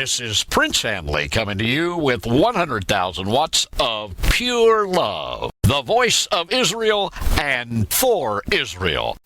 This is Prince Handley coming to you with 100,000 watts of pure love. The voice of Israel and for Israel.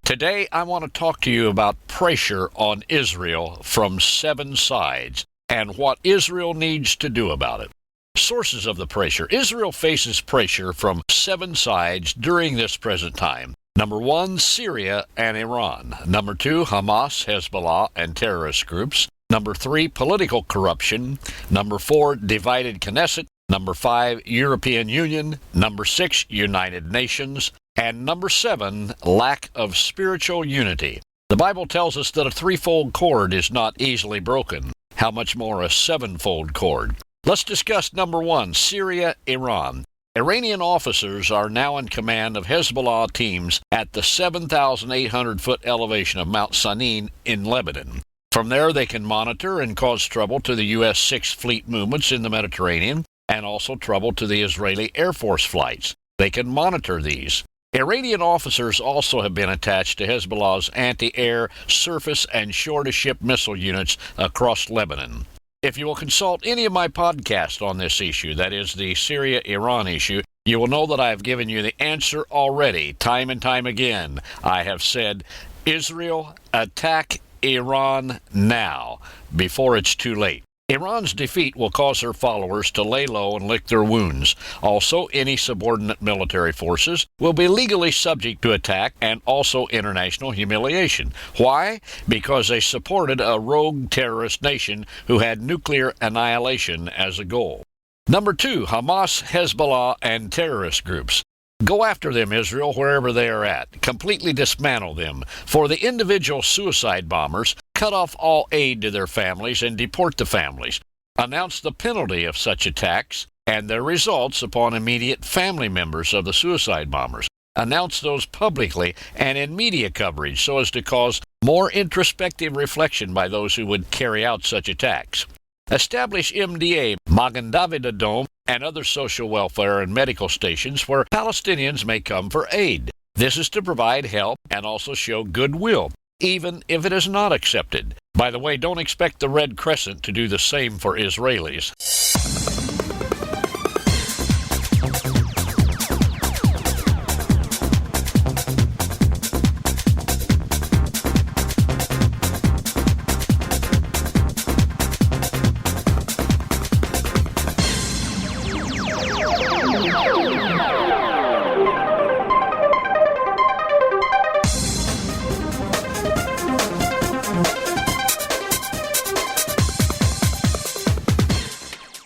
Today, I want to talk to you about pressure on Israel from 7 sides and what Israel needs to do about it. Sources of the pressure. Israel faces pressure from 7 sides during this present time. Number 1, Syria and Iran. Number 2, Hamas, Hezbollah, and terrorist groups. Number 3, political corruption. Number 4, divided Knesset. Number 5, European Union. Number 6, United Nations. And number 7, lack of spiritual unity. The Bible tells us that a 3-fold cord is not easily broken. How much more a 7-fold cord? Let's discuss number 1, Syria, Iran. Iranian officers are now in command of Hezbollah teams at the 7,800-foot elevation of Mount Sannine in Lebanon. From there, they can monitor and cause trouble to the U.S. Sixth Fleet movements in the Mediterranean and also trouble to the Israeli Air Force flights. They can monitor these. Iranian officers also have been attached to Hezbollah's anti-air, surface, and shore-to-ship missile units across Lebanon. If you will consult any of my podcasts on this issue, that is the Syria-Iran issue, you will know that I have given you the answer already, time and time again. I have said, Israel, attack Iran now, before it's too late. Iran's defeat will cause her followers to lay low and lick their wounds. Also, any subordinate military forces will be legally subject to attack and also international humiliation. Why? Because they supported a rogue terrorist nation who had nuclear annihilation as a goal. Number 2, Hamas, Hezbollah, and terrorist groups. Go after them, Israel, wherever they are at. Completely dismantle them. For the individual suicide bombers, cut off all aid to their families and deport the families. Announce the penalty of such attacks and their results upon immediate family members of the suicide bombers. Announce those publicly and in media coverage so as to cause more introspective reflection by those who would carry out such attacks. Establish MDA, Magen David Adom, and other social welfare and medical stations where Palestinians may come for aid. This is to provide help and also show goodwill, even if it is not accepted. By the way, don't expect the Red Crescent to do the same for Israelis.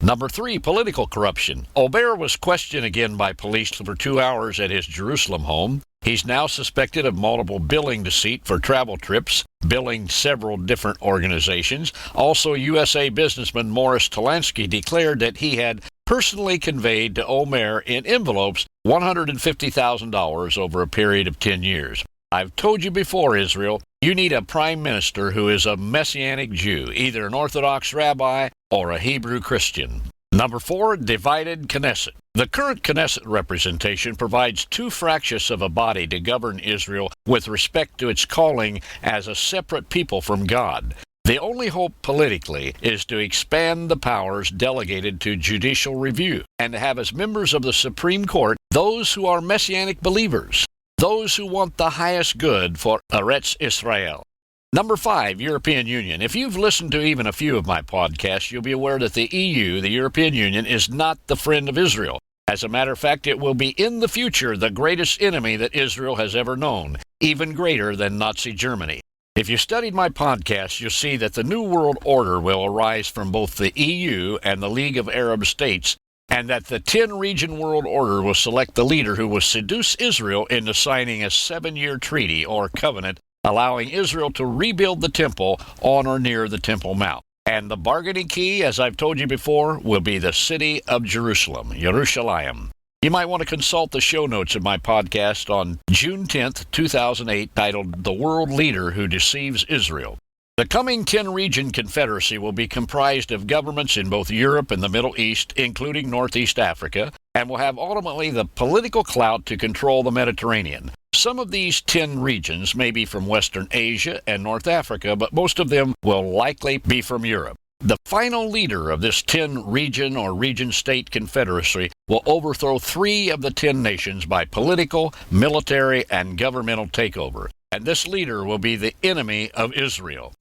Number 3, political corruption. Ober was questioned again by police for 2 hours at his Jerusalem home. He's now suspected of multiple billing deceit for travel trips, billing several different organizations. Also, USA businessman Morris Talansky declared that he had personally conveyed to Omer in envelopes $150,000 over a period of 10 years. I've told you before, Israel, you need a prime minister who is a Messianic Jew, either an Orthodox rabbi or a Hebrew Christian. Number 4, divided Knesset. The current Knesset representation provides too fractious of a body to govern Israel with respect to its calling as a separate people from God. The only hope politically is to expand the powers delegated to judicial review and to have as members of the Supreme Court those who are Messianic believers, those who want the highest good for Eretz Israel. Number 5, European Union. If you've listened to even a few of my podcasts, you'll be aware that the EU, the European Union, is not the friend of Israel. As a matter of fact, it will be in the future the greatest enemy that Israel has ever known, even greater than Nazi Germany. If you studied my podcast, you'll see that the New World Order will arise from both the EU and the League of Arab States, and that the 10-region world order will select the leader who will seduce Israel into signing a 7-year treaty or covenant allowing Israel to rebuild the temple on or near the Temple Mount. And the bargaining key, as I've told you before, will be the city of Jerusalem, Yerushalayim. You might want to consult the show notes of my podcast on June 10th, 2008, titled The World Leader Who Deceives Israel. The coming 10-region confederacy will be comprised of governments in both Europe and the Middle East, including Northeast Africa, and will have ultimately the political clout to control the Mediterranean. Some of these 10 regions may be from Western Asia and North Africa, but most of them will likely be from Europe. The final leader of this 10-region or region-state confederacy will overthrow 3 of the 10 nations by political, military, and governmental takeover. And this leader will be the enemy of Israel.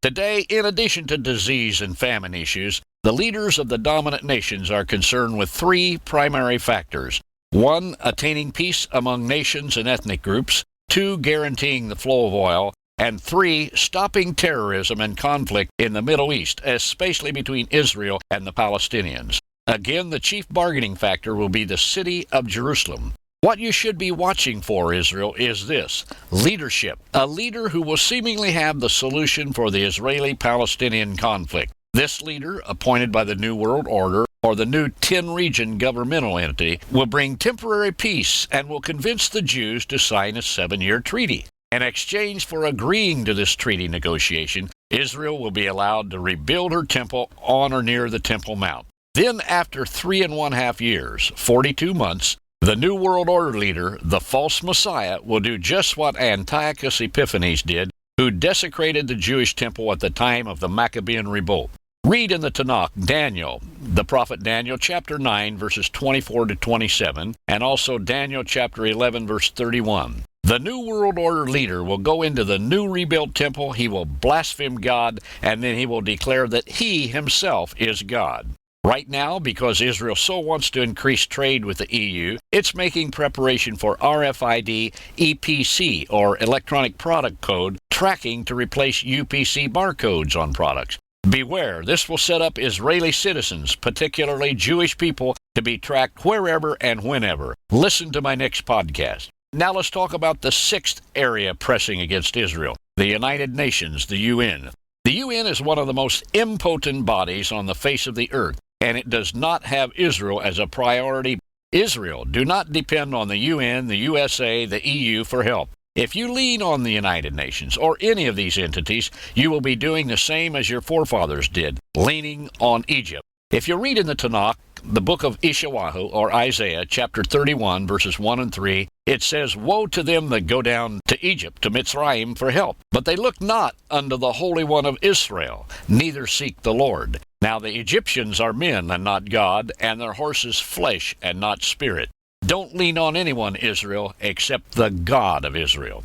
Today, in addition to disease and famine issues, the leaders of the dominant nations are concerned with 3 primary factors. 1, attaining peace among nations and ethnic groups. 2, guaranteeing the flow of oil. And 3, stopping terrorism and conflict in the Middle East, especially between Israel and the Palestinians. Again, the chief bargaining factor will be the city of Jerusalem. What you should be watching for, Israel, is this: leadership. A leader who will seemingly have the solution for the Israeli-Palestinian conflict. This leader, appointed by the New World Order, or the new 10-region governmental entity, will bring temporary peace and will convince the Jews to sign a 7-year treaty. In exchange for agreeing to this treaty negotiation, Israel will be allowed to rebuild her temple on or near the Temple Mount. Then, after 3.5 years, 42 months, the New World Order leader, the false Messiah, will do just what Antiochus Epiphanes did, who desecrated the Jewish temple at the time of the Maccabean revolt. Read in the Tanakh, Daniel, the prophet Daniel, chapter 9, verses 24 to 27, and also Daniel chapter 11, verse 31. The New World Order leader will go into the new rebuilt temple, he will blaspheme God, and then he will declare that he himself is God. Right now, because Israel so wants to increase trade with the EU, it's making preparation for RFID EPC, or Electronic Product Code, tracking to replace UPC barcodes on products. Beware, this will set up Israeli citizens, particularly Jewish people, to be tracked wherever and whenever. Listen to my next podcast. Now let's talk about the 6th area pressing against Israel, the United Nations, the UN. The UN is one of the most impotent bodies on the face of the earth, and it does not have Israel as a priority. Israel, do not depend on the UN, the USA, the EU for help. If you lean on the United Nations or any of these entities, you will be doing the same as your forefathers did, leaning on Egypt. If you read in the Tanakh, the book of Ishayahu, or Isaiah, chapter 31, verses 1 and 3, it says, "Woe to them that go down to Egypt, to Mitzrayim, for help. But they look not unto the Holy One of Israel, neither seek the Lord. Now the Egyptians are men and not God, and their horses flesh and not spirit." Don't lean on anyone, Israel, except the God of Israel.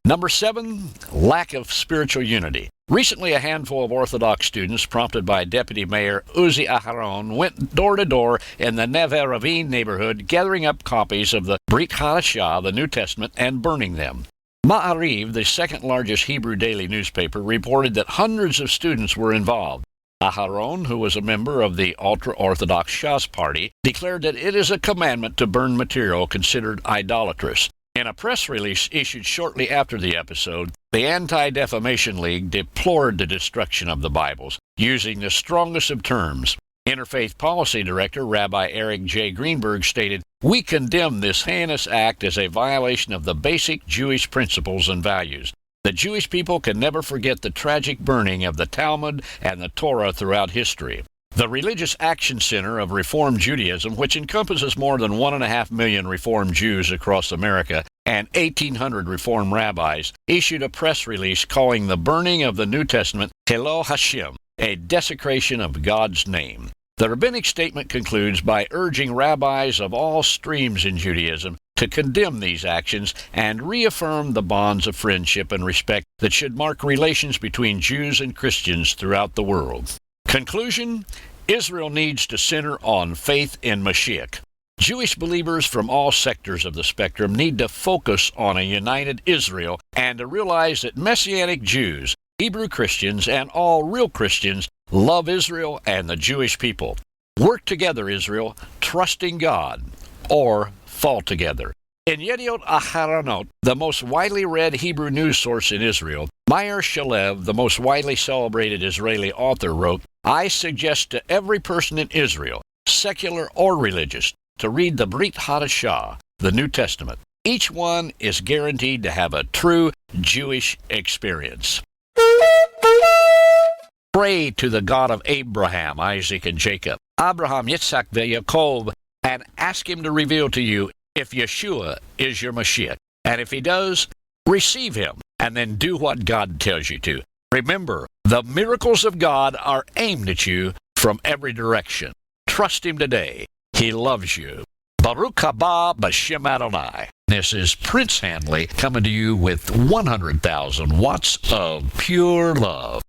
Number 7, lack of spiritual unity. Recently, a handful of Orthodox students, prompted by Deputy Mayor Uzi Aharon, went door to door in the Neve Ravine neighborhood, gathering up copies of the Brit Hadashah, the New Testament, and burning them. Ma'ariv, the second-largest Hebrew daily newspaper, reported that hundreds of students were involved. Aharon, who was a member of the ultra-Orthodox Shas party, declared that it is a commandment to burn material considered idolatrous. In a press release issued shortly after the episode, the Anti-Defamation League deplored the destruction of the Bibles, using the strongest of terms. Interfaith Policy Director Rabbi Eric J. Greenberg stated, "We condemn this heinous act as a violation of the basic Jewish principles and values. The Jewish people can never forget the tragic burning of the Talmud and the Torah throughout history." The Religious Action Center of Reform Judaism, which encompasses more than 1.5 million Reform Jews across America and 1,800 Reform rabbis, issued a press release calling the burning of the New Testament Hillel Hashem, a desecration of God's name. The rabbinic statement concludes by urging rabbis of all streams in Judaism to condemn these actions and reaffirm the bonds of friendship and respect that should mark relations between Jews and Christians throughout the world. Conclusion: Israel needs to center on faith in Mashiach. Jewish believers from all sectors of the spectrum need to focus on a united Israel and to realize that Messianic Jews, Hebrew Christians, and all real Christians love Israel and the Jewish people. Work together, Israel, trusting God, or fall together. In Yediot Aharonot, the most widely read Hebrew news source in Israel, Meir Shalev, the most widely celebrated Israeli author, wrote, "I suggest to every person in Israel, secular or religious, to read the Brit Hadashah, the New Testament. Each one is guaranteed to have a true Jewish experience." Pray to the God of Abraham, Isaac, and Jacob, Abraham, Yitzhak, and Jacob, and ask him to reveal to you if Yeshua is your Mashiach. And if he does, receive him, and then do what God tells you to. Remember, the miracles of God are aimed at you from every direction. Trust him today. He loves you. Baruch haba b'shem Adonai. This is Prince Handley coming to you with 100,000 watts of pure love.